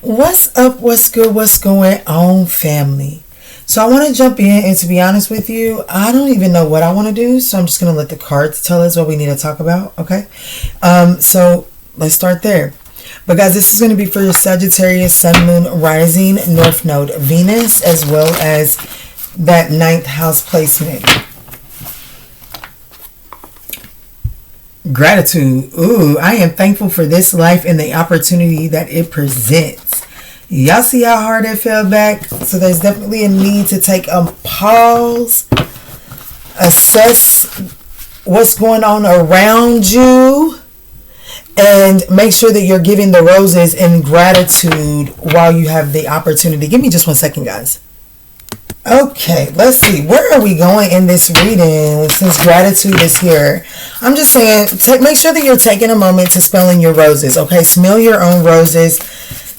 What's up? What's good? What's going on, family? So I want to jump in, and to be honest with you, I don't even know what I want to do, so I'm just going to let the cards tell us what we need to talk about, okay? So let's start there. But guys, this is going to be for your Sagittarius, Sun, Moon, Rising, North Node, Venus, as well as that 9th house placement. Gratitude. Ooh, I am thankful for this life and the opportunity that it presents. Y'all see how hard it fell back? So there's definitely a need to take a pause, assess what's going on around you, and make sure that you're giving the roses in gratitude while you have the opportunity. Give me just 1 second, guys. Okay, let's see. Where are we going in this reading since gratitude is here? I'm just saying, make sure that you're taking a moment to smell in your roses, okay? Smell your own roses.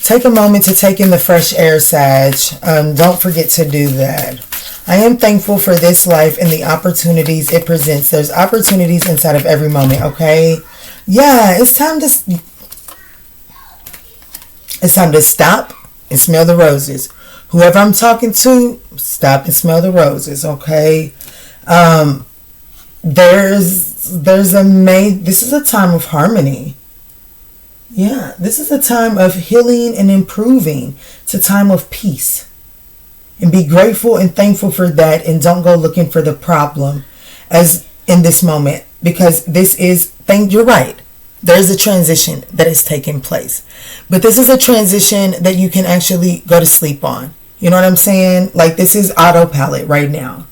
Take a moment to take in the fresh air, Sag. Don't forget to do that. I am thankful for this life and the opportunities it presents. There's opportunities inside of every moment, okay? Yeah, it's time to stop and smell the roses. Whoever I'm talking to, stop and smell the roses, okay? This is a time of harmony. Yeah, this is a time of healing and improving. It's a time of peace. And be grateful and thankful for that, and don't go looking for the problem as in this moment, because you're right. There's a transition that is taking place. But this is a transition that you can actually go to sleep on. You know what I'm saying? Like, this is autopilot right now.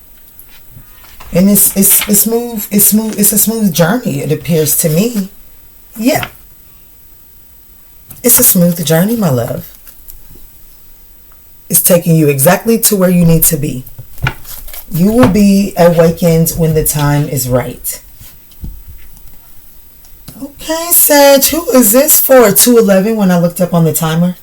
And it's smooth. It's a smooth journey, it appears to me. Yeah. It's a smooth journey, my love. It's taking you exactly to where you need to be. You will be awakened when the time is right. Okay, Sag, who is this for? 211 when I looked up on the timer.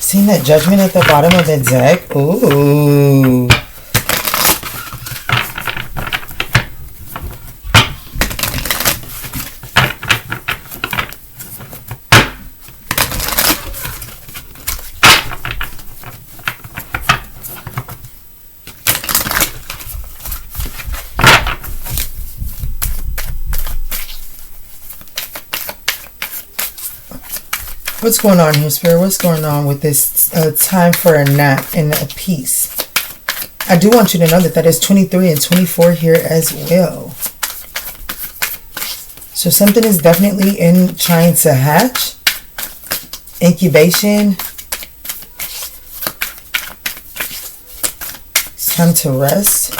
Seen that Judgment at the bottom of the deck? Ooh. What's going on here, Spirit? What's going on with this time for a nap and a peace? I do want you to know that is 23 and 24 here as well. So something is definitely trying to hatch. Incubation. It's time to rest.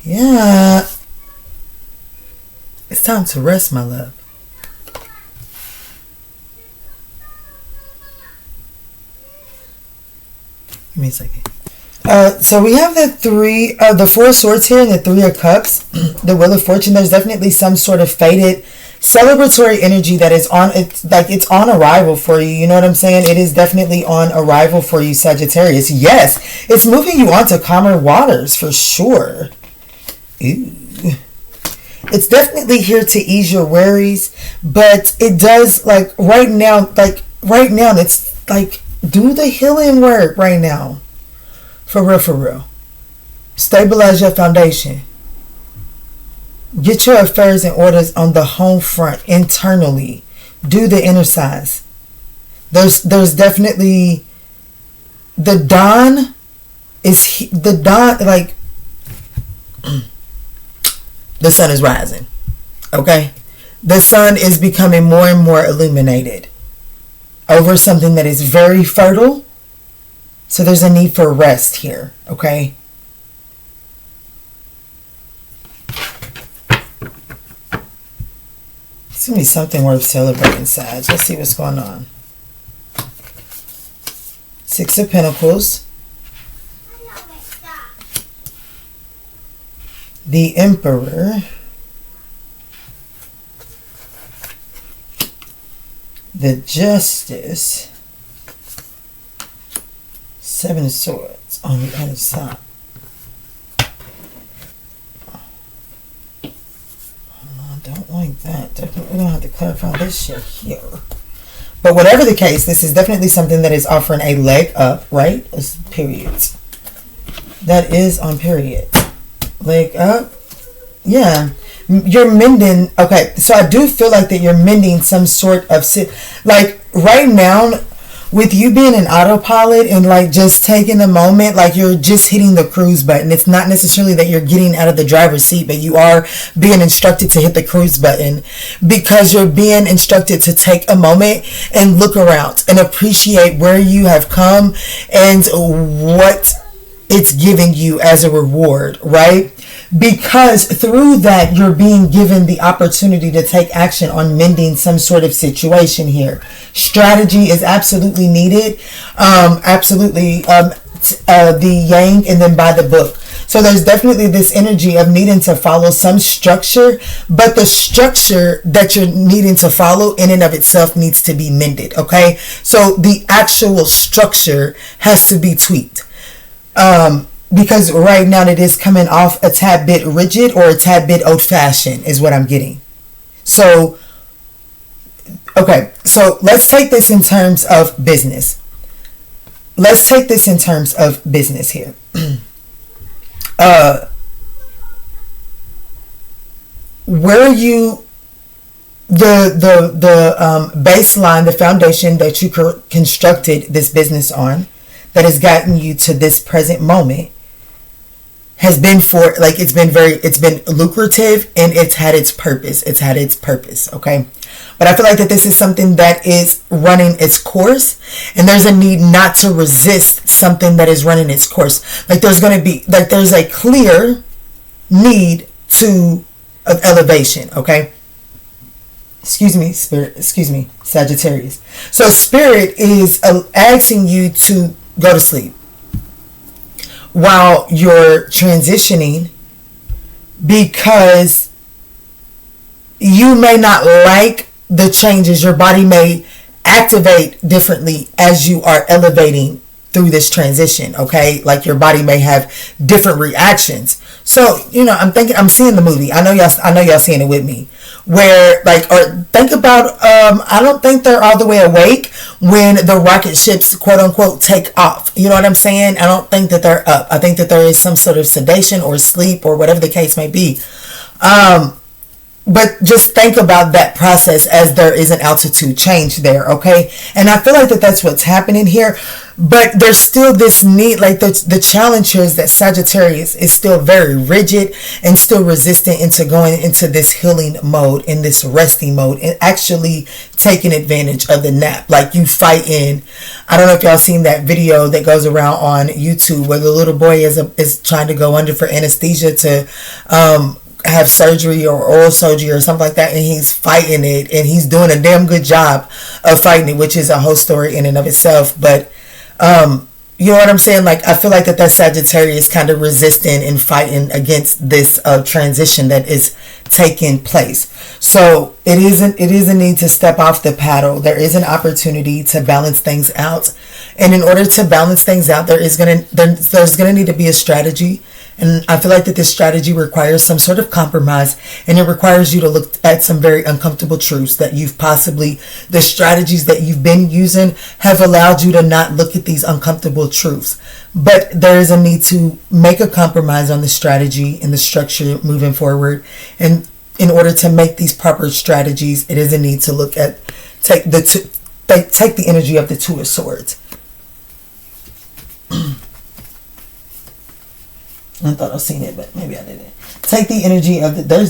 Yeah. It's time to rest, my love. Give me a second. So we have the 4 of Swords here and the 3 of Cups, the Wheel of Fortune. There's definitely some sort of faded celebratory energy that is on. It's on arrival for you. You know what I'm saying? It is definitely on arrival for you, Sagittarius. Yes, it's moving you on to calmer waters for sure. Ooh. It's definitely here to ease your worries, but it does right now, it's like, do the healing work right now. For real, for real. Stabilize your foundation. Get your affairs in order on the home front, internally. Do the inner science. There's definitely the dawn, like the sun is rising. Okay? The sun is becoming more and more illuminated over something that is very fertile. So there's a need for rest here, okay? It's going to be something worth celebrating, Sag. Let's see what's going on. 6 of Pentacles. the Emperor, the Justice, Seven of Swords on the other side. I don't like that. Definitely gonna have to clarify this shit here. But whatever the case, this is definitely something that is offering a leg up, right? It's periods. That is on period. Leg up. Yeah. You're mending. Okay, so I do feel like that you're mending some sort of... Like, right now, with you being an autopilot and, like, just taking a moment, like, you're just hitting the cruise button. It's not necessarily that you're getting out of the driver's seat, but you are being instructed to hit the cruise button because you're being instructed to take a moment and look around and appreciate where you have come and what it's giving you as a reward, right? Because through that, you're being given the opportunity to take action on mending some sort of situation here. Strategy is absolutely needed. The yang and then by the book. So there's definitely this energy of needing to follow some structure, but the structure that you're needing to follow in and of itself needs to be mended, okay? So the actual structure has to be tweaked. Because right now it is coming off a tad bit rigid or a tad bit old-fashioned is what I'm getting. So, okay, so let's take this in terms of business. Let's take this in terms of business here. Where you, the baseline, the foundation that you constructed this business on, that has gotten you to this present moment, has been for, like, it's been lucrative and it's had its purpose, okay? But I feel like that this is something that is running its course, and there's a need not to resist something that is running its course. Like, there's a clear need of elevation, okay? Excuse me, Spirit, Sagittarius. So Spirit is asking you to go to sleep while you're transitioning, because you may not like the changes. Your body may activate differently as you are elevating through this transition, okay? Like, your body may have different reactions. So, I'm seeing the movie. I know y'all seeing it with me. Where, like, or think about, I don't think they're all the way awake when the rocket ships, quote unquote, take off. You know what I'm saying? I don't think that they're up. I think that there is some sort of sedation or sleep or whatever the case may be. But just think about that process as there is an altitude change there, okay? And I feel like that's what's happening here. But there's still this need, like, the challenge here is that Sagittarius is still very rigid and still resistant into going into this healing mode, in this resting mode, and actually taking advantage of the nap. Like, you fighting. I don't know if y'all seen that video that goes around on YouTube where the little boy is trying to go under for anesthesia to have surgery or oral surgery or something like that, and he's fighting it, and he's doing a damn good job of fighting it, which is a whole story in and of itself. But you know what I'm saying? Like, I feel like that Sagittarius kind of resisting and fighting against this transition that is taking place. So it is a need to step off the paddle. There is an opportunity to balance things out, and in order to balance things out, there's gonna need to be a strategy. And I feel like that this strategy requires some sort of compromise, and it requires you to look at some very uncomfortable truths that the strategies that you've been using have allowed you to not look at these uncomfortable truths. But there is a need to make a compromise on the strategy and the structure moving forward. And in order to make these proper strategies, it is a need to take the energy of the Two of Swords. I thought I'd seen it, but maybe I didn't. Take the energy of there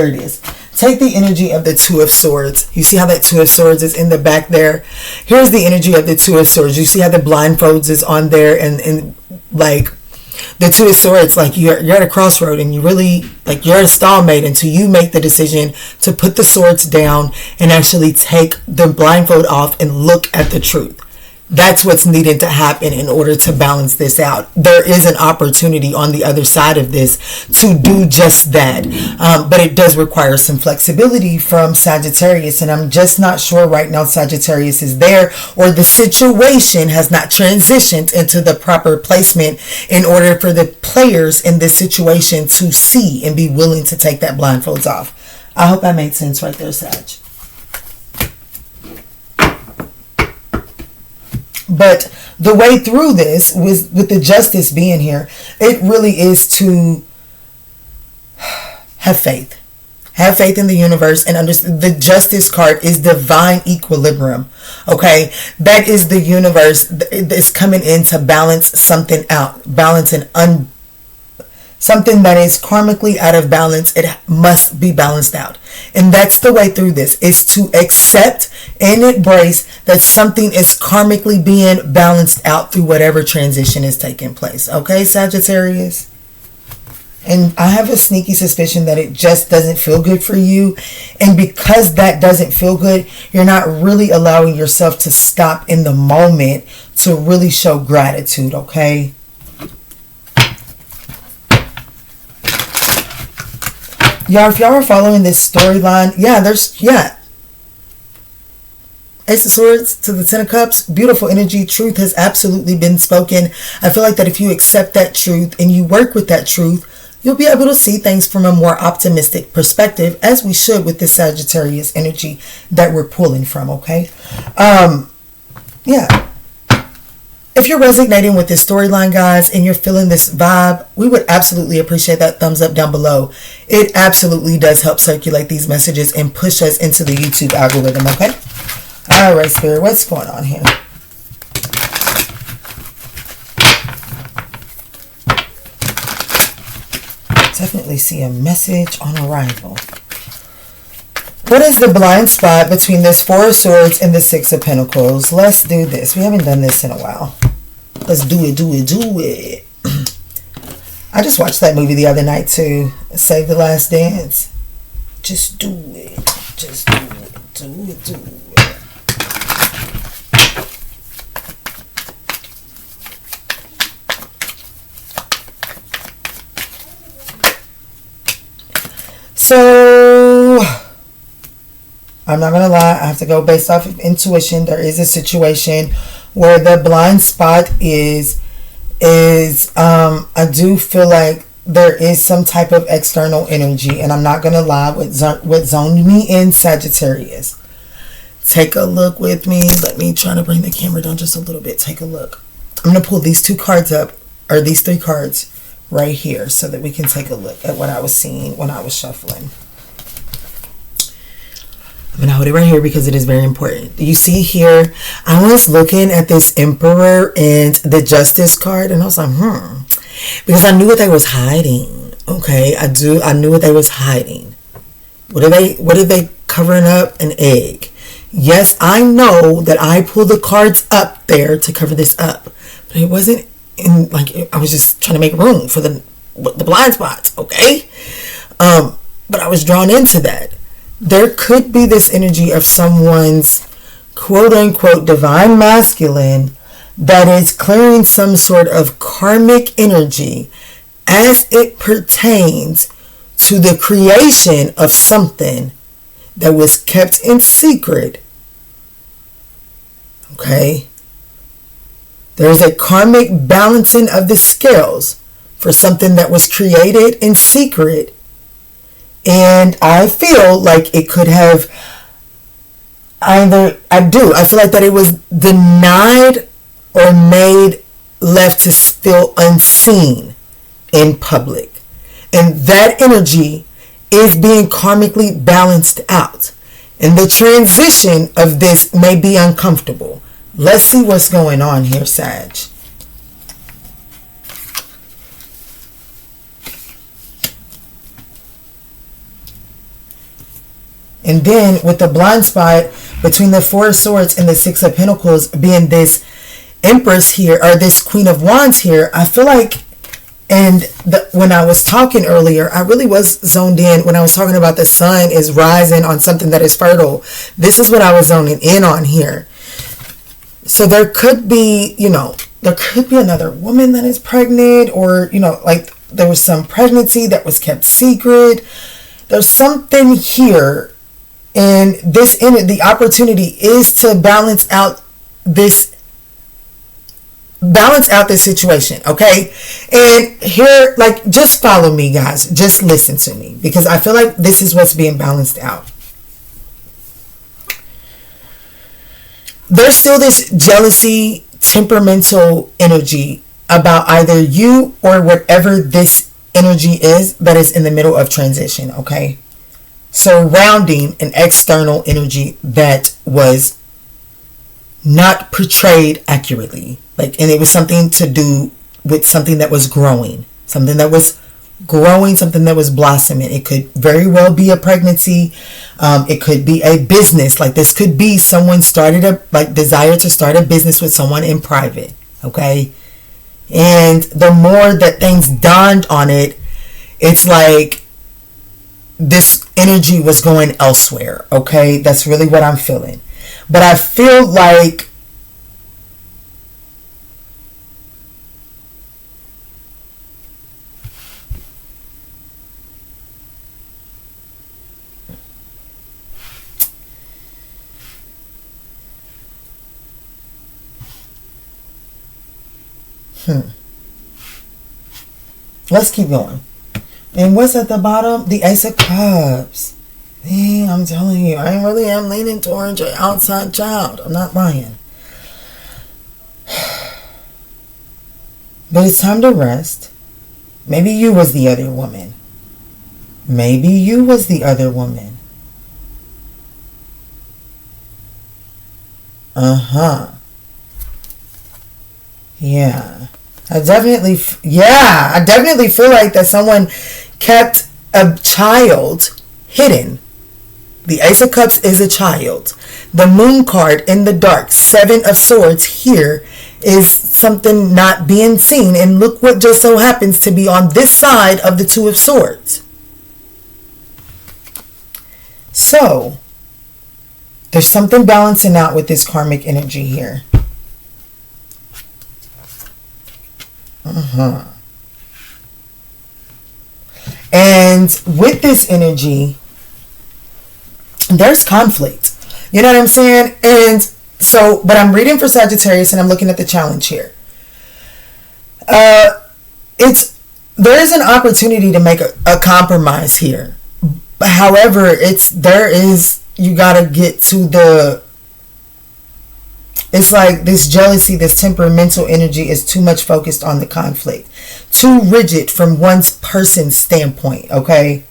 it is. Take the energy of the Two of Swords. You see how that Two of Swords is in the back there? Here's the energy of the Two of Swords. You see how the blindfolds is on there, and like the Two of Swords, like you're at a crossroad, and you really, like, you're at a stalemate until you make the decision to put the swords down and actually take the blindfold off and look at the truth. That's what's needed to happen in order to balance this out. There is an opportunity on the other side of this to do just that. But it does require some flexibility from Sagittarius. And I'm just not sure right now Sagittarius is there, or the situation has not transitioned into the proper placement in order for the players in this situation to see and be willing to take that blindfolds off. I hope that made sense right there, Sag. But the way through this, with the justice being here, it really is to have faith. Have faith in the universe and understand the justice card is divine equilibrium. Okay? That is the universe that's coming in to balance something out. Balance something that is karmically out of balance. It must be balanced out. And that's the way through this, is to accept and embrace that something is karmically being balanced out through whatever transition is taking place. Okay, Sagittarius? And I have a sneaky suspicion that it just doesn't feel good for you. And because that doesn't feel good, you're not really allowing yourself to stop in the moment to really show gratitude, okay? Y'all, if y'all are following this storyline, Ace of Swords to the Ten of Cups, beautiful energy. Truth has absolutely been spoken. I feel like that if you accept that truth and you work with that truth, you'll be able to see things from a more optimistic perspective, as we should with this Sagittarius energy that we're pulling from, okay? If you're resonating with this storyline, guys, and you're feeling this vibe, we would absolutely appreciate that thumbs up down below. It absolutely does help circulate these messages and push us into the YouTube algorithm, okay? All right, Spirit, what's going on here? Definitely see a message on arrival. What is the blind spot between this Four of Swords and the Six of Pentacles? Let's do this. We haven't done this in a while. Let's do it. I just watched that movie the other night too. Save the Last Dance. Just do it. Just do it. Do it. So, I'm not gonna lie, I have to go based off of intuition. There is a situation where the blind spot is I do feel like there is some type of external energy, and I'm not gonna lie, what zoned me in, Sagittarius. Take a look with me. Let me try to bring the camera down just a little bit. Take a look. I'm gonna pull these two cards up, or these three cards right here, so that we can take a look at what I was seeing when I was shuffling. I'm going to hold it right here because it is very important. You see here, I was looking at this Emperor and the Justice card, and I was like, because I knew what they was hiding. Okay, I knew what they was hiding. What are they covering up? An egg. Yes, I know that I pulled the cards up there to cover this up, but it wasn't in, like, I was just trying to make room for the blind spots, okay? But I was drawn into that. There could be this energy of someone's quote-unquote divine masculine that is clearing some sort of karmic energy as it pertains to the creation of something that was kept in secret. Okay? There's a karmic balancing of the scales for something that was created in secret. And I feel like it could have I feel like that it was denied or left to feel unseen in public. And that energy is being karmically balanced out. And the transition of this may be uncomfortable. Let's see what's going on here, Sag. And then with the blind spot between the Four of Swords and the Six of Pentacles being this Empress here, or this Queen of Wands here, I feel like, when I was talking earlier, I really was zoned in when I was talking about the sun is rising on something that is fertile. This is what I was zoning in on here. So there could be, there could be another woman that is pregnant, or, like there was some pregnancy that was kept secret. There's something here, and the opportunity is to balance out this situation, okay? And here, like, just follow me, guys. Just listen to me, because I feel like this is what's being balanced out. There's still this jealousy, temperamental energy about either you or whatever this energy is that is in the middle of transition, okay? Surrounding an external energy that was not portrayed accurately. Like, and it was something to do with something that was growing, something that was blossoming. It could very well be a pregnancy. It could be a business. Like, this could be someone desire to start a business with someone in private. Okay. And the more that things dawned on it, it's like this energy was going elsewhere. Okay. That's really what I'm feeling. But I feel like let's keep going. And what's at the bottom? The Ace of Cups. Man, I'm telling you, I really am leaning towards your outside child. I'm not lying. But it's time to rest. Maybe you was the other woman. Yeah. I definitely feel like that someone kept a child hidden. The Ace of Cups is a child. The Moon card in the dark, Seven of Swords here, is something not being seen. And look what just so happens to be on this side of the Two of Swords. So, there's something balancing out with this karmic energy here. And with this energy, there's conflict. You know what I'm saying? And so, but I'm reading for Sagittarius and I'm looking at the challenge here. There is an opportunity to make a compromise here. However, you gotta get to it's like this jealousy, this temperamental energy is too much focused on the conflict. Too rigid from one person's standpoint, okay?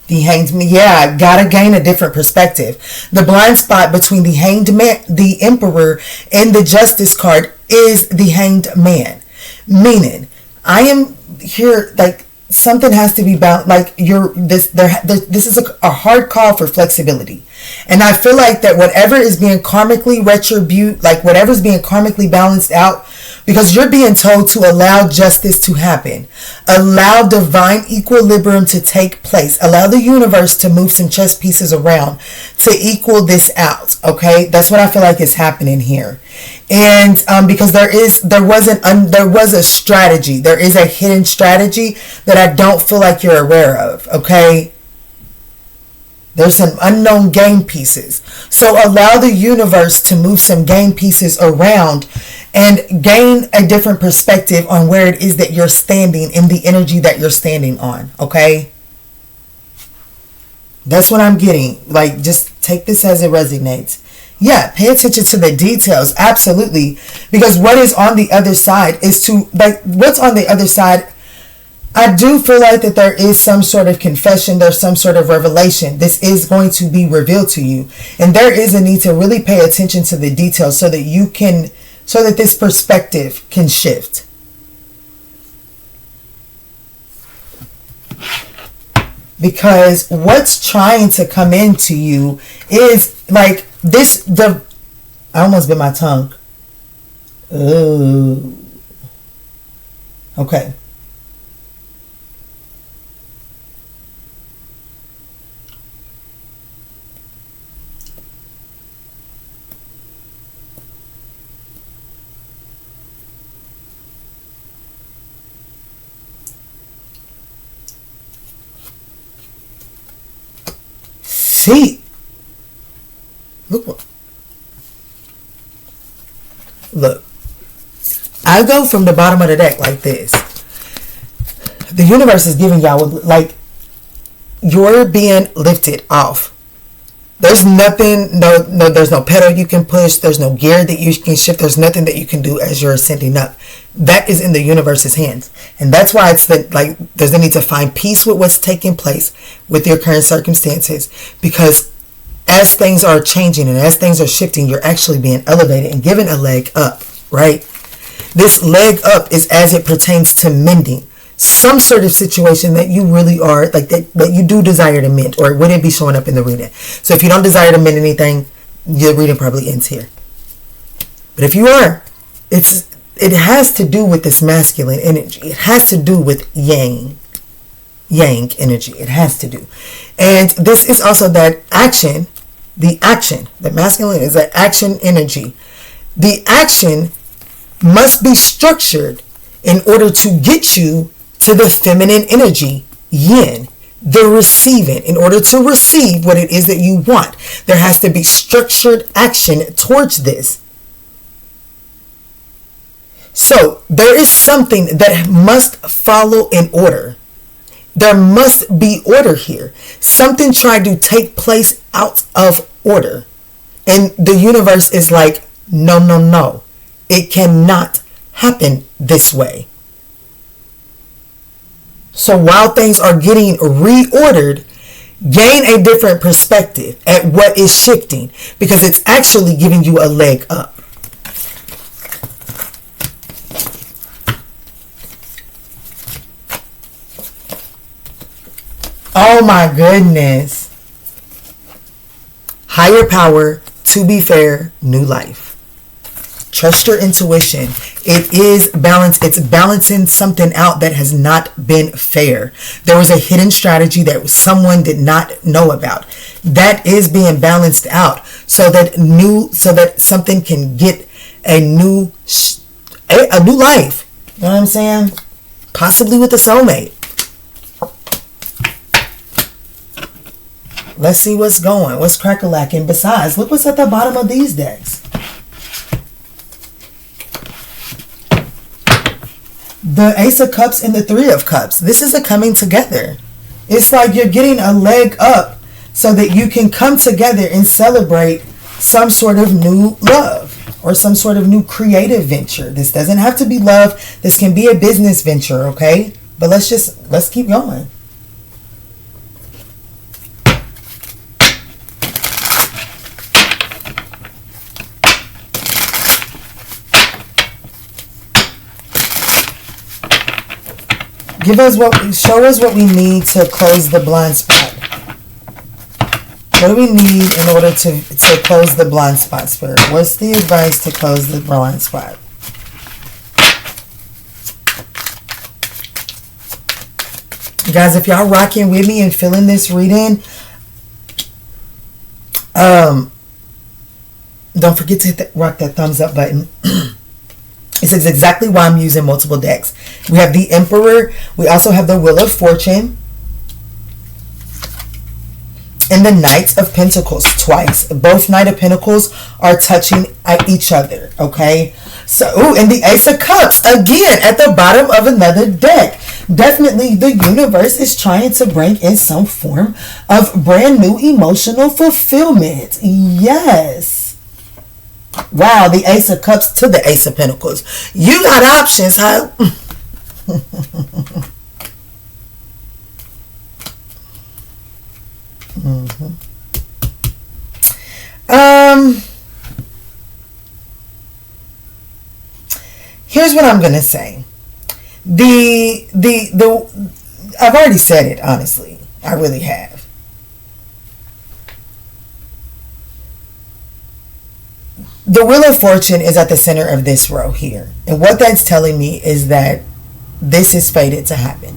The Hanged Man, yeah, gotta gain a different perspective. The blind spot between the Hanged Man, the Emperor, and the Justice card is the Hanged Man. Meaning, I am here, like, something has to be bound, like this is a hard call for flexibility. And I feel like that whatever is being karmically whatever's being karmically balanced out, because you're being told to allow justice to happen, allow divine equilibrium to take place, allow the universe to move some chess pieces around to equal this out. Okay, that's what I feel like is happening here. And because there was a strategy, there is a hidden strategy that I don't feel like you're aware of. Okay, there's some unknown game pieces. So allow the universe to move some game pieces around and gain a different perspective on where it is that you're standing in the energy that you're standing on. Okay, that's what I'm getting. Like, just take this as it resonates. Yeah, pay attention to the details. Absolutely. Because what is on the other side what's on the other side, I do feel like that there is some sort of confession, there's some sort of revelation. This is going to be revealed to you. And there is a need to really pay attention to the details so that this perspective can shift. Because what's trying to come into you is like I almost bit my tongue. Ooh. Okay. see. Look. I go from the bottom of the deck like this. The universe is giving y'all, like, you're being lifted off. There's nothing, there's no pedal you can push. There's no gear that you can shift. There's nothing that you can do as you're ascending up. That is in the universe's hands. And that's why it's like there's a need to find peace with what's taking place with your current circumstances. Because as things are changing and as things are shifting, you're actually being elevated and given a leg up, right? This leg up is as it pertains to mending some sort of situation that you really are, like that you do desire to mend, or it wouldn't be showing up in the reading. So if you don't desire to mend anything, your reading probably ends here. But if you are, it has to do with this masculine energy. It has to do with yang energy. It has to do. And this is also that action, the masculine is that action energy. The action must be structured in order to get you to the feminine energy, yin, the receiving. In order to receive what it is that you want, there has to be structured action towards this. So there is something that must follow in order. There must be order here. Something tried to take place out of order. And the universe is like, no. It cannot happen this way. So while things are getting reordered, gain a different perspective at what is shifting, because it's actually giving you a leg up. Oh my goodness. Higher power, to be fair, new life. Trust your intuition. It is balance. It's balancing something out that has not been fair. There was a hidden strategy that someone did not know about. That is being balanced out so that something can get a new life. You know what I'm saying? Possibly with a soulmate. Let's see what's going. What's crack-a-lacking? Besides, look what's at the bottom of these decks. The Ace of Cups and the Three of Cups. This is a coming together. It's like you're getting a leg up so that you can come together and celebrate some sort of new love or some sort of new creative venture. This doesn't have to be love. This can be a business venture, okay? But let's keep going. Show us what we need to close the blind spot. What do we need in order to close the blind spot, Spirit? What's the advice to close the blind spot? Guys, if y'all rocking with me and feeling this reading, don't forget to rock that thumbs up button. This is exactly why I'm using multiple decks. We have the Emperor. We also have the Wheel of Fortune. And the Knight of Pentacles twice. Both Knight of Pentacles are touching at each other. Okay? So, and the Ace of Cups. Again, at the bottom of another deck. Definitely the universe is trying to bring in some form of brand new emotional fulfillment. Yes. Wow, the Ace of Cups to the Ace of Pentacles. You got options, huh? Here's what I'm gonna say. I've already said it, honestly. I really have. The Wheel of Fortune is at the center of this row here. And what that's telling me is that this is fated to happen.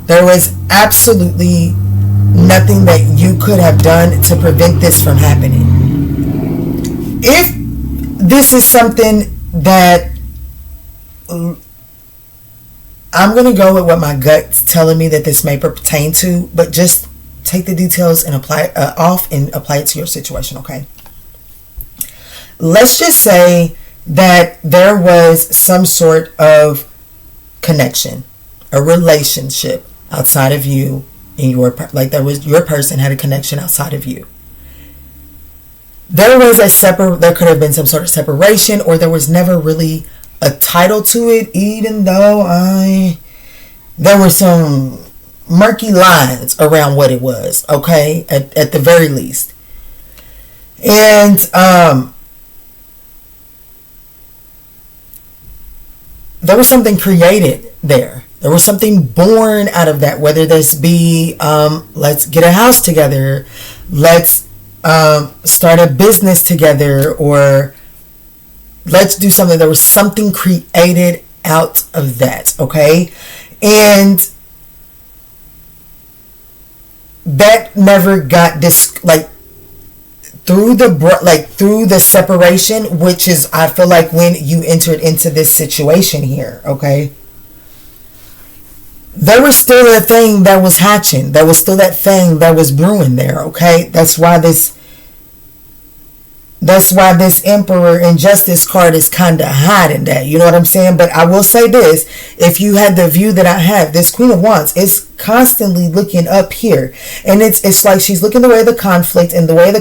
There was absolutely nothing that you could have done to prevent this from happening. If this is something that I'm going to go with what my gut's telling me that this may pertain to, but just take the details and apply off and apply it to your situation, okay? Let's just say that there was some sort of connection, a relationship outside of you and your person had a connection outside of you. There could have been some sort of separation, or there was never really a title to it, even though there were some murky lines around what it was, okay, at the very least. And there was something created there. There was something born out of that, whether this be let's get a house together, let's start a business together, or let's do something. There was something created out of that, okay? And that never got through the separation, which is, I feel like, when you entered into this situation here, okay? There was still that thing that was hatching. There was still that thing that was brewing there, okay? That's why this Emperor and Justice card is kind of hiding that. You know what I'm saying? But I will say this. If you had the view that I have, this Queen of Wands is constantly looking up here. And it's like she's looking the way of the conflict and the way of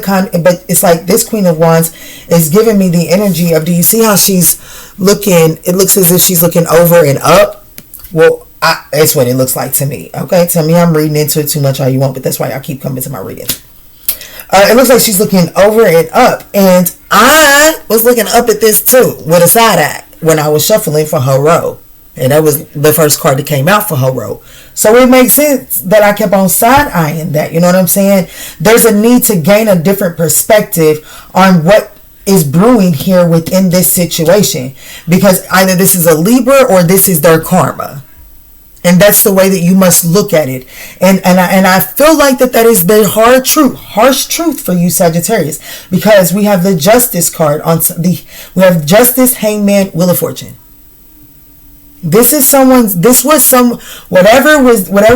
but it's like this Queen of Wands is giving me the energy of, do you see how she's looking? It looks as if she's looking over and up. Well, it's what it looks like to me. Okay, tell me I'm reading into it too much all you want, but that's why I keep coming to my reading. It looks like she's looking over and up, and I was looking up at this too with a side eye when I was shuffling for her row, and that was the first card that came out for her row. So it makes sense that I kept on side eyeing that. You know what I'm saying? There's a need to gain a different perspective on what is brewing here within this situation, because either this is a Libra or this is their karma. And that's the way that you must look at it. And I feel like that is the harsh truth for you, Sagittarius, because we have the Justice card we have Justice, Hangman, Wheel of Fortune. Whatever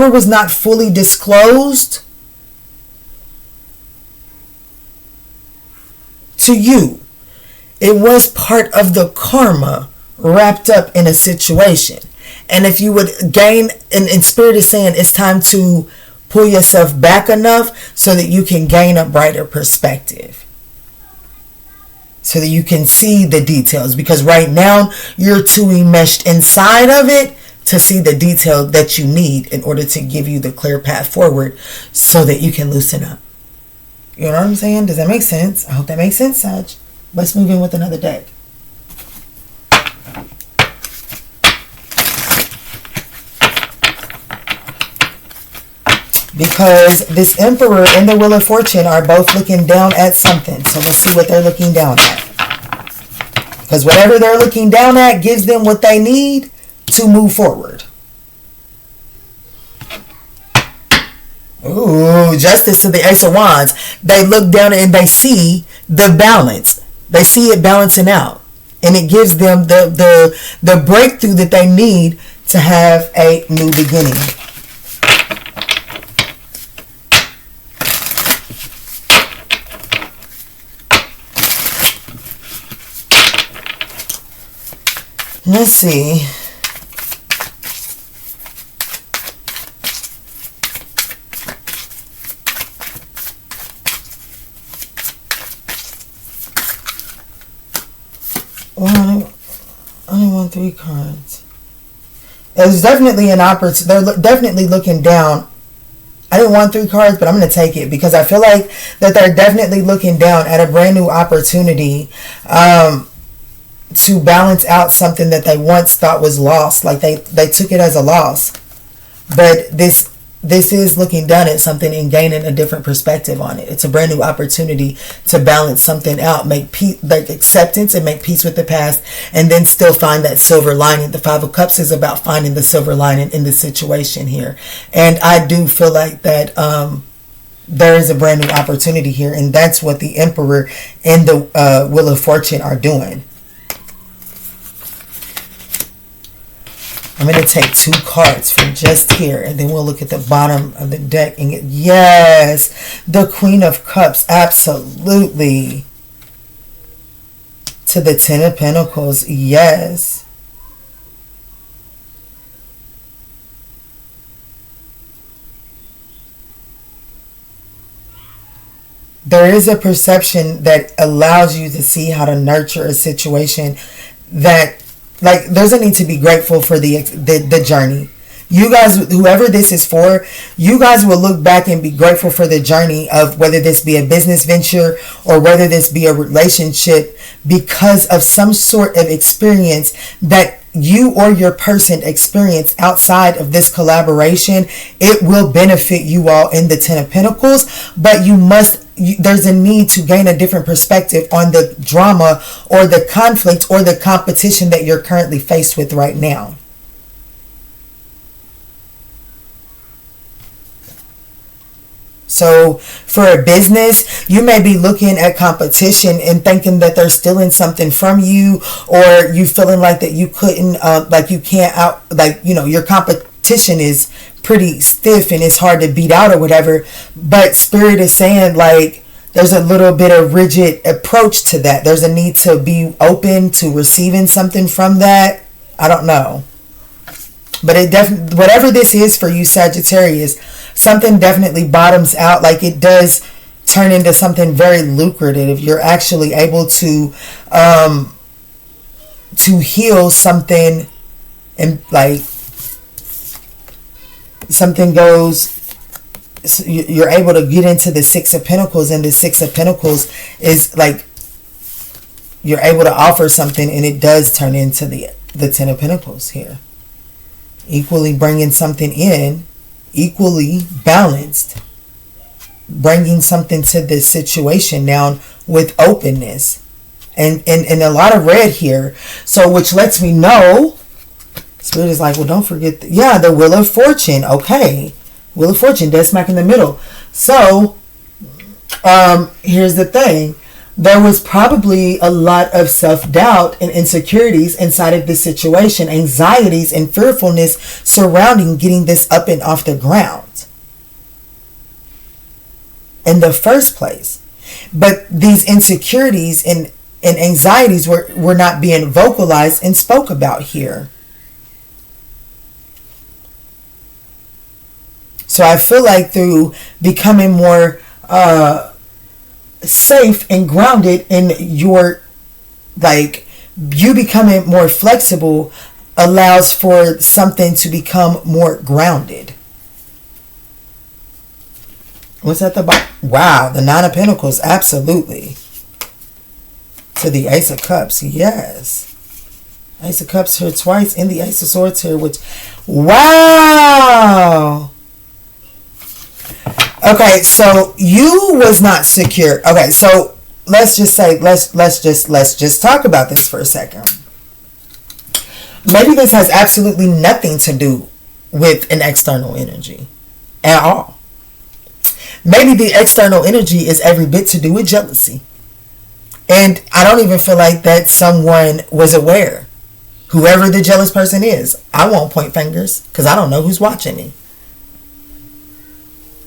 was not fully disclosed to you, it was part of the karma wrapped up in a situation. And if you would gain, and Spirit is saying it's time to pull yourself back enough so that you can gain a brighter perspective, so that you can see the details, because right now you're too enmeshed inside of it to see the detail that you need in order to give you the clear path forward so that you can loosen up. You know what I'm saying? Does that make sense? I hope that makes sense, Sag. Let's move in with another deck. Because this Emperor and the Wheel of Fortune are both looking down at something. So let's see what they're looking down at. Because whatever they're looking down at gives them what they need to move forward. Ooh, Justice to the Ace of Wands. They look down and they see the balance. They see it balancing out. And it gives them the breakthrough that they need to have a new beginning. Let's see. Well, I only want 3 cards. There's definitely an opportunity. They're definitely looking down. I didn't want 3 cards, but I'm going to take it because I feel like that they're definitely looking down at a brand new opportunity. To balance out something that they once thought was lost. Like they took it as a loss. But this is looking down at something and gaining a different perspective on it. It's a brand new opportunity to balance something out, make peace, like acceptance, and make peace with the past, and then still find that silver lining. The 5 of Cups is about finding the silver lining in the situation here. And I do feel like that there is a brand new opportunity here, and that's what the Emperor and the Wheel of Fortune are doing. I'm going to take 2 cards from just here, and then we'll look at the bottom of the deck. And yes, the Queen of Cups, absolutely. To the 10 of Pentacles, yes. There is a perception that allows you to see how to nurture a situation that, like, there's a need to be grateful for the journey. You guys, whoever this is for, you guys will look back and be grateful for the journey of whether this be a business venture or whether this be a relationship, because of some sort of experience that you or your person experience outside of this collaboration. It will benefit you all in the 10 of Pentacles, but there's a need to gain a different perspective on the drama or the conflict or the competition that you're currently faced with right now. So for a business, you may be looking at competition and thinking that they're stealing something from you, or you feeling like that you couldn't, like you can't your competition is pretty stiff and it's hard to beat out or whatever. But Spirit is saying, like, there's a little bit of rigid approach to that. There's a need to be open to receiving something from that. I don't know. But it definitely, whatever this is for you, Sagittarius, something definitely bottoms out. Like, it does turn into something very lucrative. You're actually able to heal something, and like something goes, you're able to get into the 6 of Pentacles, and the 6 of Pentacles is like you're able to offer something, and it does turn into the 10 of Pentacles here. Equally bringing something in, equally balanced, bringing something to this situation now with openness, and a lot of red here. So, which lets me know, Spirit is like, well, don't forget, the Wheel of Fortune. Okay, Wheel of Fortune, dead smack in the middle. So, here's the thing. There was probably a lot of self-doubt and insecurities inside of this situation, anxieties and fearfulness surrounding getting this up and off the ground in the first place. But these insecurities and anxieties were not being vocalized and spoke about here. So I feel like through becoming more safe and grounded in your, like, you becoming more flexible allows for something to become more grounded. What's at the bottom? Wow, the 9 of Pentacles, absolutely. To the Ace of Cups, yes. Ace of Cups here twice, and the Ace of Swords here, which, wow. Okay, so you was not secure. Okay, so let's just say, let's just talk about this for a second. Maybe this has absolutely nothing to do with an external energy at all. Maybe the external energy is every bit to do with jealousy. And I don't even feel like that someone was aware. Whoever the jealous person is, I won't point fingers because I don't know who's watching me.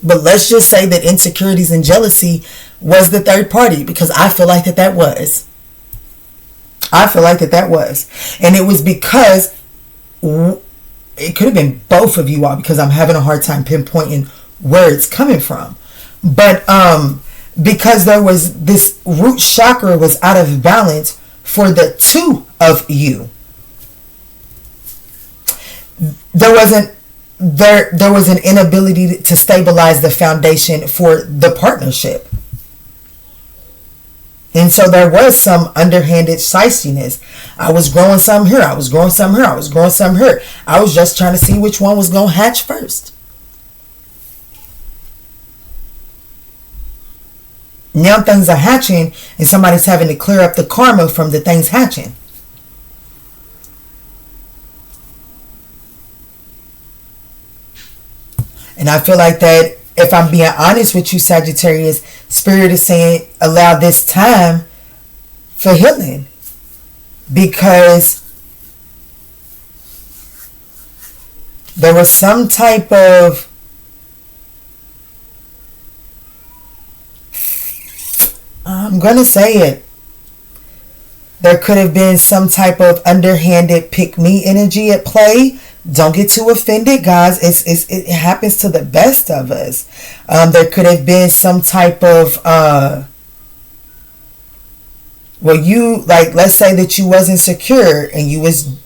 But let's just say that insecurities and jealousy was the third party, because I feel like that was. I feel like that was. And it was because it could have been both of you all, because I'm having a hard time pinpointing where it's coming from. But because there was this root chakra was out of balance for the 2 of you. There was an inability to stabilize the foundation for the partnership. And so there was some underhanded shiestiness. I was growing some here. I was growing some here. I was growing some here. I was just trying to see which one was going to hatch first. Now things are hatching, and somebody's having to clear up the karma from the things hatching. And I feel like that, if I'm being honest with you, Sagittarius, Spirit is saying allow this time for healing. Because there was some type of I'm going to say it. There could have been some type of underhanded pick-me energy at play. Don't get too offended, guys. It happens to the best of us. There could have been some type of well, you, like, let's say that you wasn't secure and you was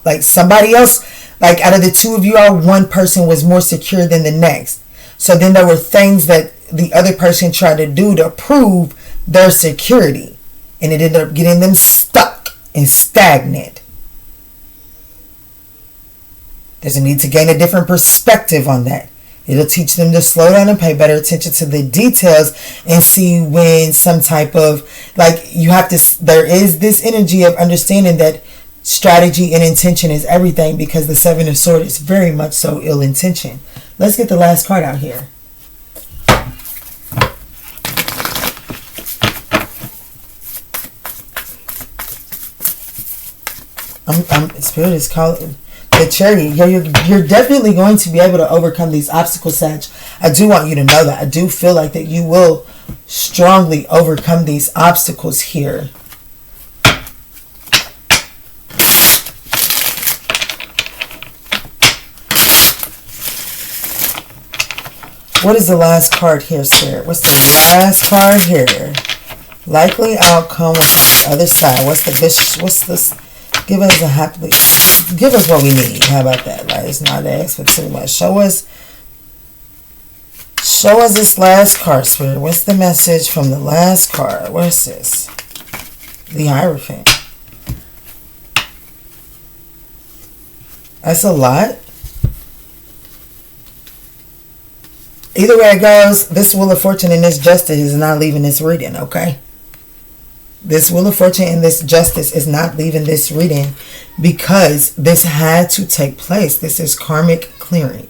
like somebody else, like out of the two of you all, one person was more secure than the next. So then there were things that the other person tried to do to prove their security, and it ended up getting them stuck and stagnant. There's a need to gain a different perspective on that. It'll teach them to slow down and pay better attention to the details and see when some type of, like, you have to, there is this energy of understanding that strategy and intention is everything, because the Seven of Swords is very much so ill-intentioned. Let's get the last card out here. Spirit is calling the Chariot. You're definitely going to be able to overcome these obstacles, Sag. I do want you to know that. I do feel like that you will strongly overcome these obstacles here. What is the last card here, Spirit? What's the last card here? Likely outcome. What's the other side? What's the Bishop? What's this? Give us a happy. Give us what we need. How about that? Like, it's not ask for too much. Show us this last card, Spirit. What's the message from the last card? What's this? The Hierophant. That's a lot. Either way it goes, this Wheel of Fortune and this Justice is not leaving this reading, okay? This Wheel of Fortune and this Justice is not leaving this reading, because this had to take place. This is karmic clearing.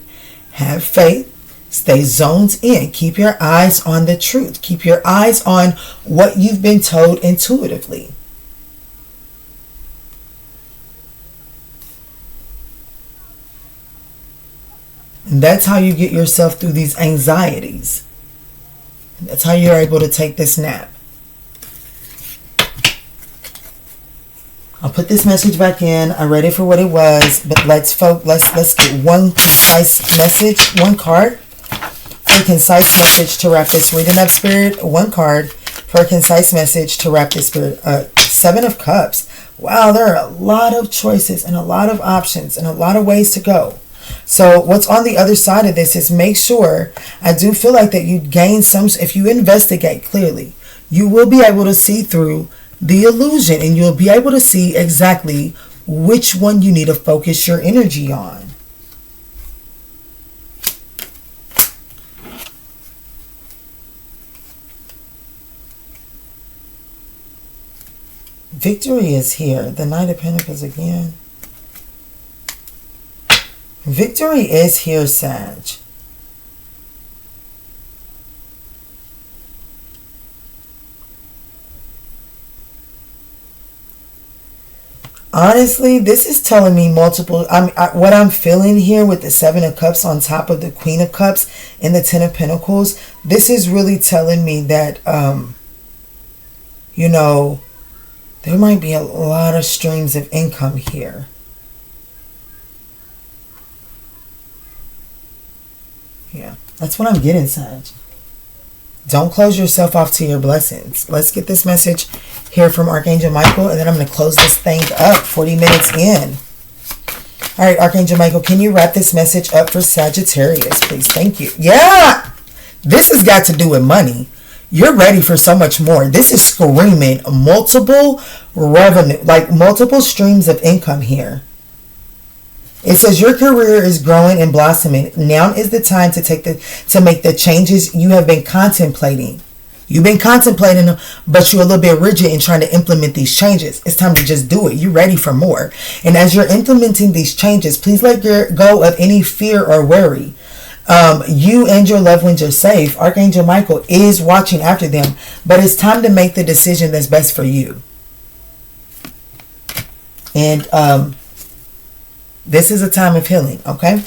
Have faith. Stay zoned in. Keep your eyes on the truth. Keep your eyes on what you've been told intuitively. And that's how you get yourself through these anxieties. That's how you're able to take this nap. I'll put this message back in. I read it for what it was, but let's get one concise message, one card, a concise message to wrap this reading up, Spirit. One card for a concise message to wrap this, Spirit. Seven of Cups. Wow, there are a lot of choices and a lot of options and a lot of ways to go. So what's on the other side of this is, make sure, I do feel like that you gain some, if you investigate clearly, you will be able to see through the illusion, and you'll be able to see exactly which one you need to focus your energy on. Victory is here. The Knight of Pentacles again. Victory is here, Sag. Honestly, this is telling me multiple. What I'm feeling here with the Seven of Cups on top of the Queen of Cups and the Ten of Pentacles, this is really telling me that, you know, there might be a lot of streams of income here. Yeah, that's what I'm getting, Sag. Don't close yourself off to your blessings. Let's get this message here from Archangel Michael, and then I'm going to close this thing up 40 minutes in. All right, Archangel Michael, can you wrap this message up for Sagittarius, please? Thank you. Yeah, this has got to do with money. You're ready for so much more. This is screaming multiple revenue, like multiple streams of income here. It says your career is growing and blossoming. Now is the time to make the changes you have been contemplating. You've been contemplating them, but you're a little bit rigid in trying to implement these changes. It's time to just do it. You're ready for more. And as you're implementing these changes, please let go of any fear or worry. You and your loved ones are safe. Archangel Michael is watching after them, but it's time to make the decision that's best for you. And this is a time of healing, okay?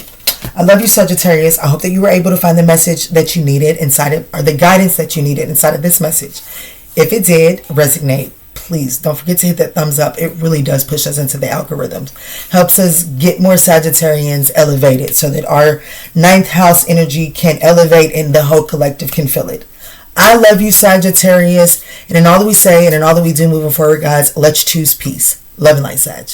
I love you, Sagittarius. I hope that you were able to find the message that you needed inside of, or the guidance that you needed inside of this message. If it did resonate, please don't forget to hit that thumbs up. It really does push us into the algorithms. Helps us get more Sagittarians elevated so that our ninth house energy can elevate and the whole collective can feel it. I love you, Sagittarius. And in all that we say and in all that we do moving forward, guys, let's choose peace. Love and light, Sag.